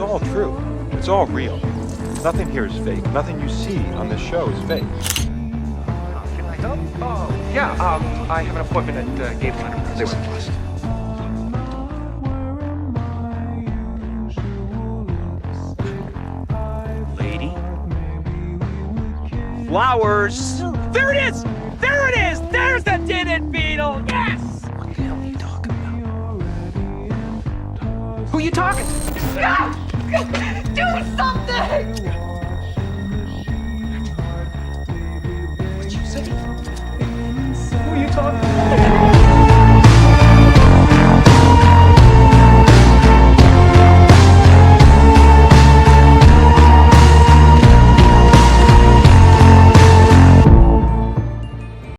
all true. It's all real. Nothing here is fake. Nothing you see on this show is fake. Can I help? Oh, yeah, I have an appointment at Gable Enterprises. Lady? Flowers! There it is! There it is! There's the tinted beetle! Yes! What the hell are you talking about? Who are you talking to? Do something! What'd you say? Who are you talking to?